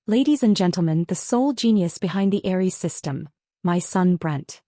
Ladies and gentlemen, the sole genius behind the Aries system, my son Brent.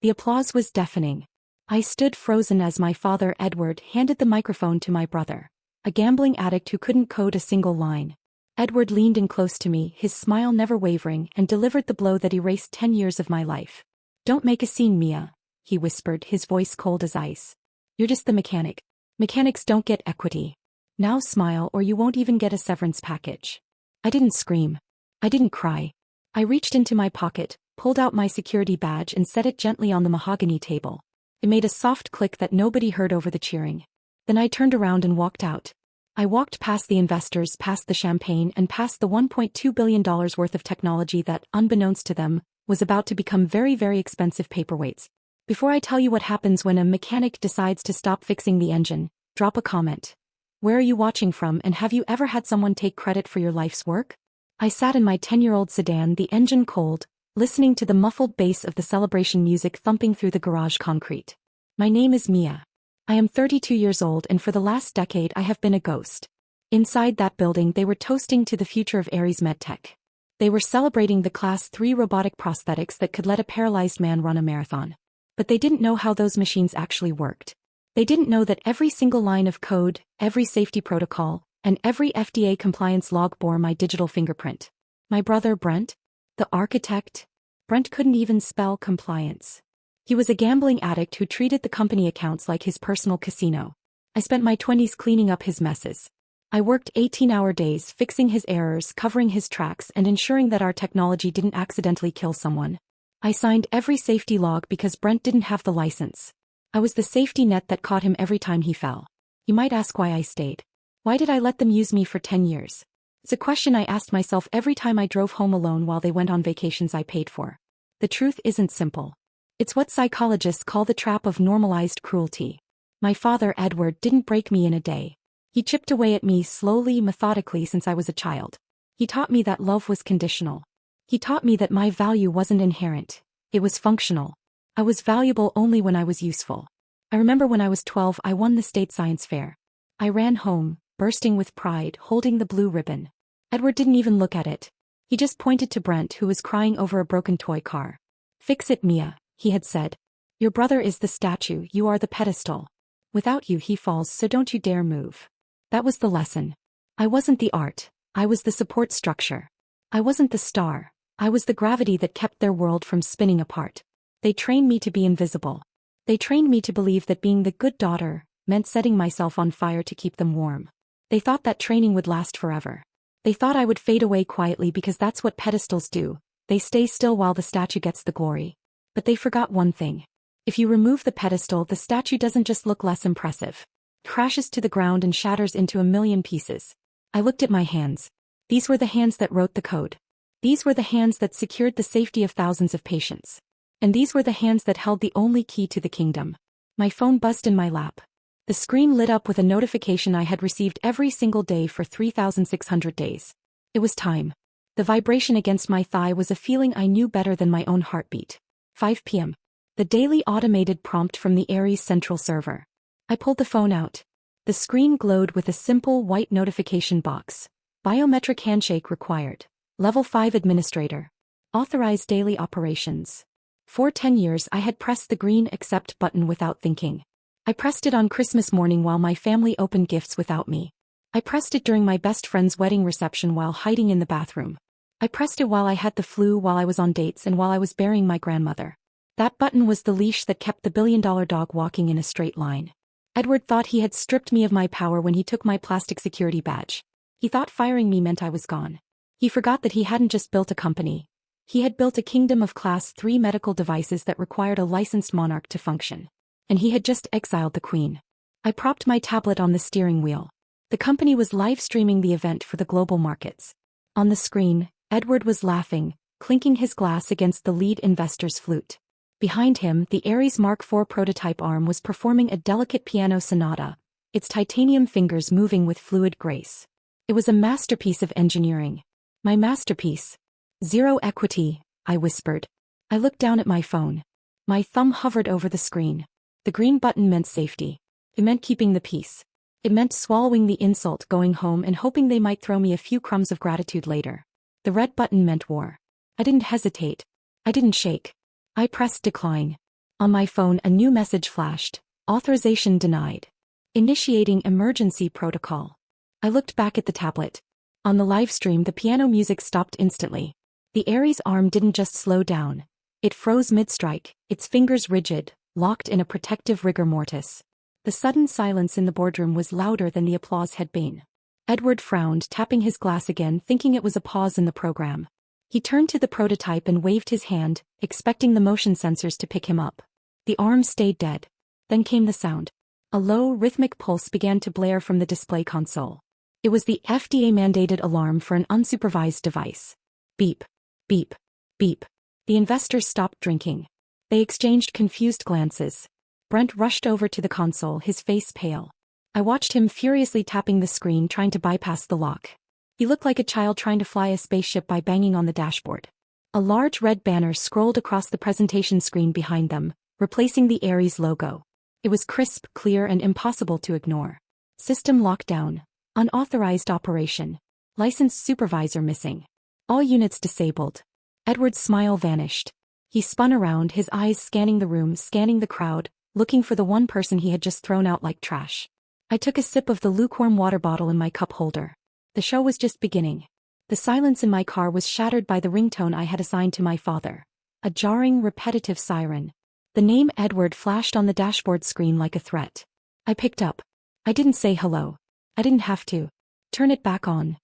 The applause was deafening. I stood frozen as my father Edward handed the microphone to my brother, a gambling addict who couldn't code a single line. Edward leaned in close to me, his smile never wavering, and delivered the blow that erased 10 years of my life. "Don't make a scene, Mia," he whispered, his voice cold as ice. "You're just the mechanic. Mechanics don't get equity. Now smile or you won't even get a severance package." I didn't scream. I didn't cry. I reached into my pocket, pulled out my security badge and set it gently on the mahogany table. It made a soft click that nobody heard over the cheering. Then I turned around and walked out. I walked past the investors, past the champagne, and past the $1.2 billion worth of technology that, unbeknownst to them, was about to become very, very expensive paperweights. Before I tell you what happens when a mechanic decides to stop fixing the engine, drop a comment. Where are you watching from, and have you ever had someone take credit for your life's work? I sat in my 10-year-old sedan, the engine cold, listening to the muffled bass of the celebration music thumping through the garage concrete. My name is Mia. I am 32 years old, and for the last decade I have been a ghost. Inside that building they were toasting to the future of Aries MedTech. They were celebrating the Class 3 robotic prosthetics that could let a paralyzed man run a marathon. But they didn't know how those machines actually worked. They didn't know that every single line of code, every safety protocol, and every FDA compliance log bore my digital fingerprint. My brother Brent, the architect. Brent couldn't even spell compliance. He was a gambling addict who treated the company accounts like his personal casino. I spent my 20s cleaning up his messes. I worked 18-hour days fixing his errors, covering his tracks, and ensuring that our technology didn't accidentally kill someone. I signed every safety log because Brent didn't have the license. I was the safety net that caught him every time he fell. You might ask why I stayed. Why did I let them use me for 10 years? It's a question I asked myself every time I drove home alone while they went on vacations I paid for. The truth isn't simple. It's what psychologists call the trap of normalized cruelty. My father Edward didn't break me in a day. He chipped away at me slowly, methodically since I was a child. He taught me that love was conditional. He taught me that my value wasn't inherent. It was functional. I was valuable only when I was useful. I remember when I was 12 I won the state science fair. I ran home, bursting with pride, holding the blue ribbon. Edward didn't even look at it. He just pointed to Brent, who was crying over a broken toy car. "Fix it, Mia," he had said. "Your brother is the statue, you are the pedestal. Without you he falls, so don't you dare move." That was the lesson. I wasn't the art. I was the support structure. I wasn't the star. I was the gravity that kept their world from spinning apart. They trained me to be invisible. They trained me to believe that being the good daughter meant setting myself on fire to keep them warm. They thought that training would last forever. They thought I would fade away quietly because that's what pedestals do. They stay still while the statue gets the glory. But they forgot one thing. If you remove the pedestal, the statue doesn't just look less impressive. It crashes to the ground and shatters into a million pieces. I looked at my hands. These were the hands that wrote the code. These were the hands that secured the safety of thousands of patients. And these were the hands that held the only key to the kingdom. My phone buzzed in my lap. The screen lit up with a notification I had received every single day for 3,600 days. It was time. The vibration against my thigh was a feeling I knew better than my own heartbeat. 5 p.m. The daily automated prompt from the Aries central server. I pulled the phone out. The screen glowed with a simple white notification box. Biometric handshake required. Level 5 administrator. Authorized daily operations. For 10 years I had pressed the green accept button without thinking. I pressed it on Christmas morning while my family opened gifts without me. I pressed it during my best friend's wedding reception while hiding in the bathroom. I pressed it while I had the flu, while I was on dates, and while I was burying my grandmother. That button was the leash that kept the billion-dollar dog walking in a straight line. Edward thought he had stripped me of my power when he took my plastic security badge. He thought firing me meant I was gone. He forgot that he hadn't just built a company. He had built a kingdom of Class 3 medical devices that required a licensed monarch to function. And he had just exiled the queen. I propped my tablet on the steering wheel. The company was live-streaming the event for the global markets. On the screen, Edward was laughing, clinking his glass against the lead investor's flute. Behind him, the Aries Mark IV prototype arm was performing a delicate piano sonata, its titanium fingers moving with fluid grace. It was a masterpiece of engineering. My masterpiece. "Zero equity," I whispered. I looked down at my phone. My thumb hovered over the screen. The green button meant safety. It meant keeping the peace. It meant swallowing the insult, going home and hoping they might throw me a few crumbs of gratitude later. The red button meant war. I didn't hesitate. I didn't shake. I pressed decline. On my phone, a new message flashed. Authorization denied. Initiating emergency protocol. I looked back at the tablet. On the live stream, the piano music stopped instantly. The Ares arm didn't just slow down. It froze mid-strike, its fingers rigid, locked in a protective rigor mortis. The sudden silence in the boardroom was louder than the applause had been. Edward frowned, tapping his glass again, thinking it was a pause in the program. He turned to the prototype and waved his hand, expecting the motion sensors to pick him up. The arm stayed dead. Then came the sound. A low, rhythmic pulse began to blare from the display console. It was the FDA-mandated alarm for an unsupervised device. Beep, beep, beep. The investors stopped drinking. They exchanged confused glances. Brent rushed over to the console, his face pale. I watched him furiously tapping the screen, trying to bypass the lock. He looked like a child trying to fly a spaceship by banging on the dashboard. A large red banner scrolled across the presentation screen behind them, replacing the Ares logo. It was crisp, clear, and impossible to ignore. System lockdown. Unauthorized operation. Licensed supervisor missing. All units disabled. Edward's smile vanished. He spun around, his eyes scanning the room, scanning the crowd, looking for the one person he had just thrown out like trash. I took a sip of the lukewarm water bottle in my cup holder. The show was just beginning. The silence in my car was shattered by the ringtone I had assigned to my father. A jarring, repetitive siren. The name Edward flashed on the dashboard screen like a threat. I picked up. I didn't say hello. I didn't have to. Turn it back on.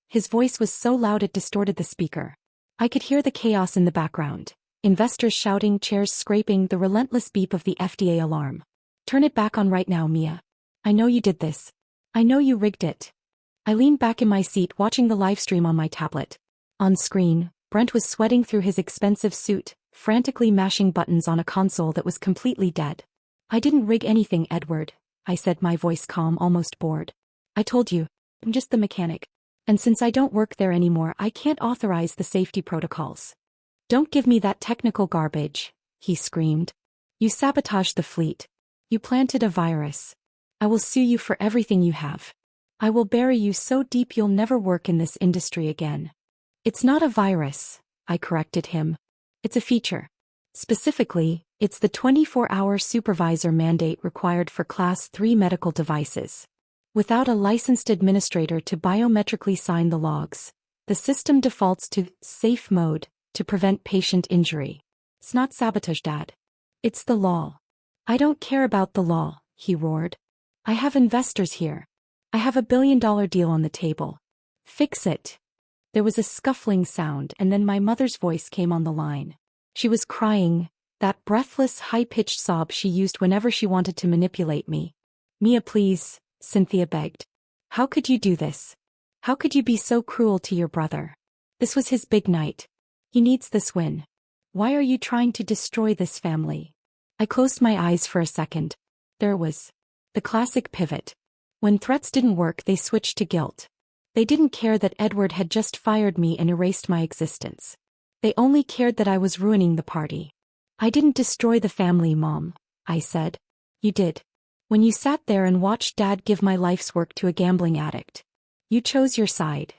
His voice was so loud it distorted the speaker. I could hear the chaos in the background. Investors shouting, chairs scraping, the relentless beep of the FDA alarm. Turn it back on right now, Mia. I know you did this. I know you rigged it. I leaned back in my seat, watching the live stream on my tablet. On screen, Brent was sweating through his expensive suit, frantically mashing buttons on a console that was completely dead. I didn't rig anything, Edward, I said, my voice calm, almost bored. I told you, I'm just the mechanic. And since I don't work there anymore, I can't authorize the safety protocols. Don't give me that technical garbage, he screamed. You sabotaged the fleet. You planted a virus. I will sue you for everything you have. I will bury you so deep you'll never work in this industry again. It's not a virus, I corrected him. It's a feature. Specifically, it's the 24-hour supervisor mandate required for Class 3 medical devices. Without a licensed administrator to biometrically sign the logs, the system defaults to safe mode to prevent patient injury. It's not sabotage, Dad. It's the law. I don't care about the law, he roared. I have investors here. I have $1 billion deal on the table. Fix it. There was a scuffling sound, and then my mother's voice came on the line. She was crying, that breathless, high-pitched sob she used whenever she wanted to manipulate me. Mia, please, Cynthia begged. How could you do this? How could you be so cruel to your brother? This was his big night. He needs this win. Why are you trying to destroy this family? I closed my eyes for a second. There it was. The classic pivot. When threats didn't work, they switched to guilt. They didn't care that Edward had just fired me and erased my existence. They only cared that I was ruining the party. I didn't destroy the family, Mom, I said. You did. When you sat there and watched Dad give my life's work to a gambling addict. You chose your side.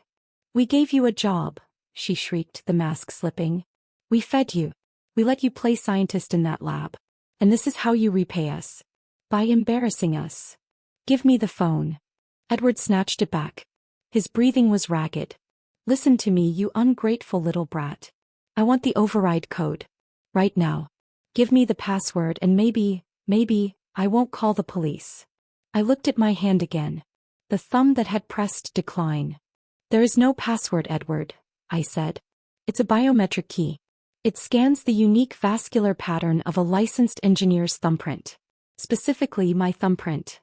We gave you a job, she shrieked, the mask slipping. We fed you. We let you play scientist in that lab. And this is how you repay us. By embarrassing us. Give me the phone. Edward snatched it back. His breathing was ragged. Listen to me, you ungrateful little brat. I want the override code. Right now. Give me the password and maybe, I won't call the police. I looked at my hand again. The thumb that had pressed decline. There is no password, Edward, I said. It's a biometric key. It scans the unique vascular pattern of a licensed engineer's thumbprint. Specifically my thumbprint.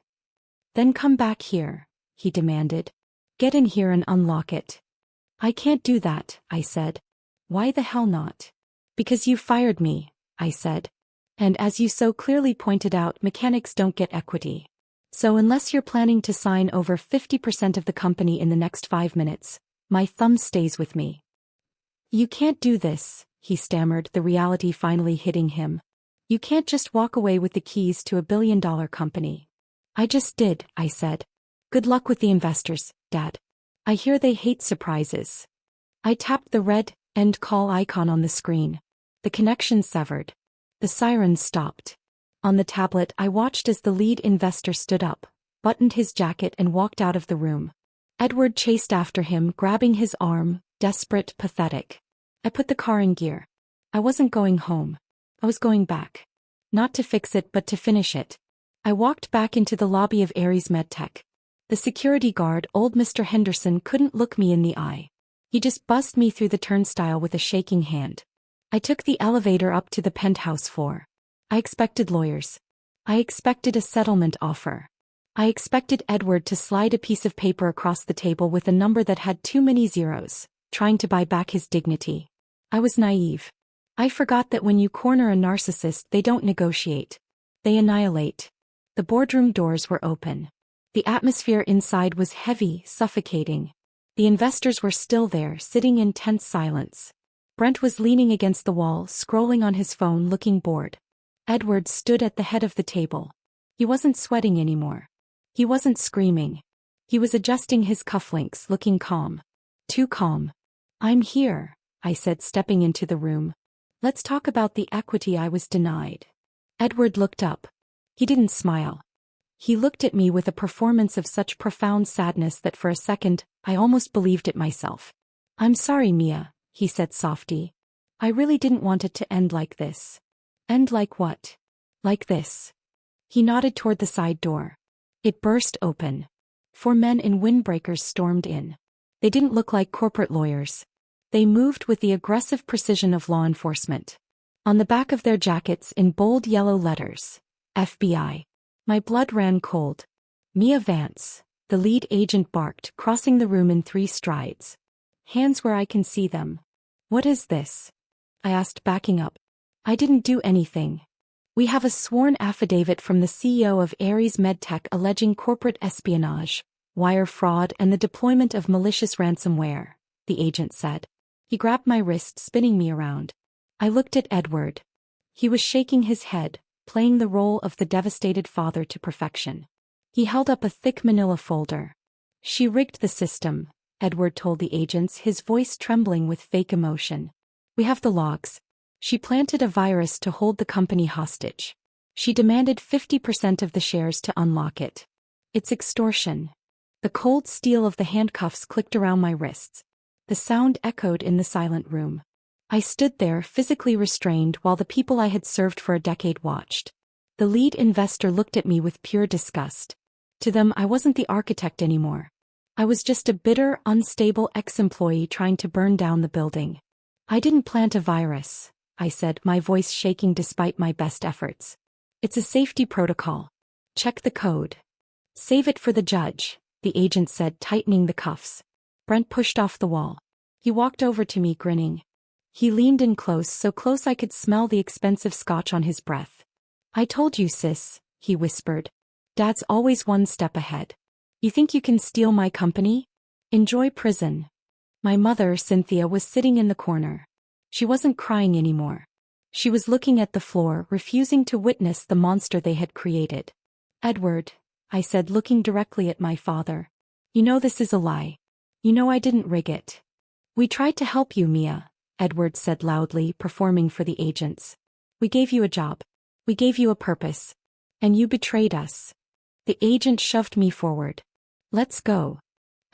Then come back here, he demanded. Get in here and unlock it. I can't do that, I said. Why the hell not? Because you fired me, I said. And as you so clearly pointed out, mechanics don't get equity. So unless you're planning to sign over 50% of the company in the next 5 minutes, my thumb stays with me. You can't do this, he stammered, the reality finally hitting him. You can't just walk away with the keys to $1 billion company. I just did, I said. Good luck with the investors, Dad. I hear they hate surprises. I tapped the red end call icon on the screen. The connection severed. The sirens stopped. On the tablet, I watched as the lead investor stood up, buttoned his jacket and walked out of the room. Edward chased after him, grabbing his arm, desperate, pathetic. I put the car in gear. I wasn't going home. I was going back. Not to fix it but to finish it. I walked back into the lobby of Ares MedTech. The security guard, old Mr. Henderson, couldn't look me in the eye. He just buzzed me through the turnstile with a shaking hand. I took the elevator up to the penthouse floor. I expected lawyers. I expected a settlement offer. I expected Edward to slide a piece of paper across the table with a number that had too many zeros, trying to buy back his dignity. I was naive. I forgot that when you corner a narcissist, they don't negotiate. They annihilate. The boardroom doors were open. The atmosphere inside was heavy, suffocating. The investors were still there, sitting in tense silence. Brent was leaning against the wall, scrolling on his phone, looking bored. Edward stood at the head of the table. He wasn't sweating anymore. He wasn't screaming. He was adjusting his cufflinks, looking calm. Too calm. "I'm here," I said, stepping into the room. "Let's talk about the equity I was denied." Edward looked up. He didn't smile. He looked at me with a performance of such profound sadness that for a second, I almost believed it myself. "I'm sorry, Mia," he said softly. "I really didn't want it to end like this." "End like what?" "Like this." He nodded toward the side door. It burst open. 4 men in windbreakers stormed in. They didn't look like corporate lawyers. They moved with the aggressive precision of law enforcement. On the back of their jackets in bold yellow letters, FBI. My blood ran cold. "Mia Vance," the lead agent barked, crossing the room in 3 strides. "Hands where I can see them." "What is this?" I asked, backing up. "I didn't do anything. We have a sworn affidavit from the CEO of Ares MedTech alleging corporate espionage, wire fraud and the deployment of malicious ransomware," the agent said. He grabbed my wrist, spinning me around. I looked at Edward. He was shaking his head, playing the role of the devastated father to perfection. He held up a thick manila folder. "She rigged the system," Edward told the agents, his voice trembling with fake emotion. "We have the logs. She planted a virus to hold the company hostage. She demanded 50% of the shares to unlock it. It's extortion." The cold steel of the handcuffs clicked around my wrists. The sound echoed in the silent room. I stood there, physically restrained, while the people I had served for a decade watched. The lead investor looked at me with pure disgust. To them, I wasn't the architect anymore. I was just a bitter, unstable ex-employee trying to burn down the building. "I didn't plant a virus," I said, my voice shaking despite my best efforts. "It's a safety protocol. Check the code." "Save it for the judge," the agent said, tightening the cuffs. Brent pushed off the wall. He walked over to me, grinning. He leaned in close, so close I could smell the expensive scotch on his breath. "I told you, sis," he whispered. "Dad's always one step ahead. You think you can steal my company? Enjoy prison." My mother, Cynthia, was sitting in the corner. She wasn't crying anymore. She was looking at the floor, refusing to witness the monster they had created. "Edward," I said, looking directly at my father. "You know this is a lie. You know I didn't rig it." "We tried to help you, Mia," Edward said loudly, performing for the agents. "We gave you a job. We gave you a purpose. And you betrayed us." The agent shoved me forward. "Let's go."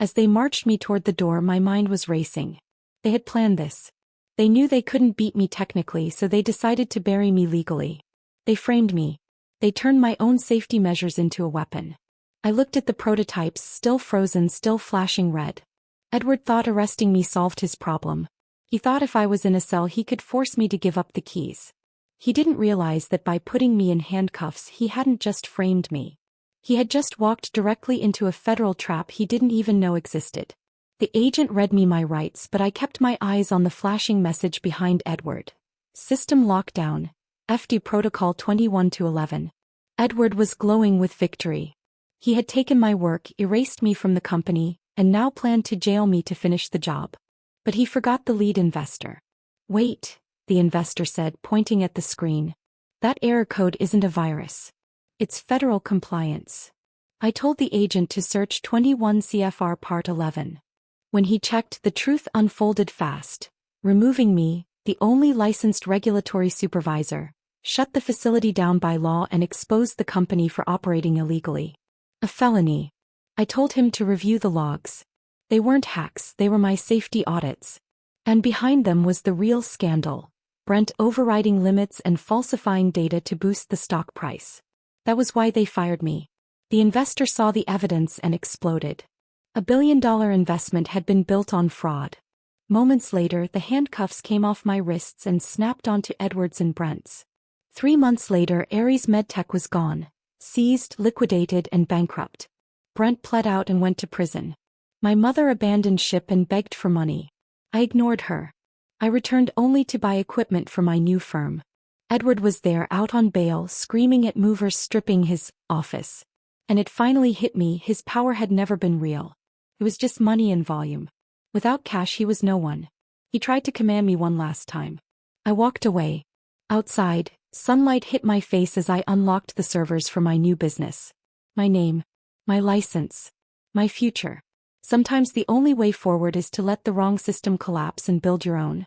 As they marched me toward the door, my mind was racing. They had planned this. They knew they couldn't beat me technically, so they decided to bury me legally. They framed me. They turned my own safety measures into a weapon. I looked at the prototypes, still frozen, still flashing red. Edward thought arresting me solved his problem. He thought if I was in a cell he could force me to give up the keys. He didn't realize that by putting me in handcuffs he hadn't just framed me. He had just walked directly into a federal trap he didn't even know existed. The agent read me my rights, but I kept my eyes on the flashing message behind Edward. "System lockdown. FD Protocol 21-11. Edward was glowing with victory. He had taken my work, erased me from the company, and now planned to jail me to finish the job. But he forgot the lead investor. "Wait," the investor said, pointing at the screen. "That error code isn't a virus. It's federal compliance." I told the agent to search 21 CFR Part 11. When he checked, the truth unfolded fast. Removing me, the only licensed regulatory supervisor, shut the facility down by law and exposed the company for operating illegally. A felony. I told him to review the logs. They weren't hacks, they were my safety audits. And behind them was the real scandal. Brent overriding limits and falsifying data to boost the stock price. That was why they fired me. The investor saw the evidence and exploded. $1 billion investment had been built on fraud. Moments later, the handcuffs came off my wrists and snapped onto Edward's and Brent's. 3 months later, Ares MedTech was gone, seized, liquidated, and bankrupt. Brent pled out and went to prison. My mother abandoned ship and begged for money. I ignored her. I returned only to buy equipment for my new firm. Edward was there out on bail, screaming at movers stripping his office. And it finally hit me, his power had never been real. It was just money and volume. Without cash he was no one. He tried to command me one last time. I walked away. Outside, sunlight hit my face as I unlocked the servers for my new business. My name. My license. My future. Sometimes the only way forward is to let the wrong system collapse and build your own.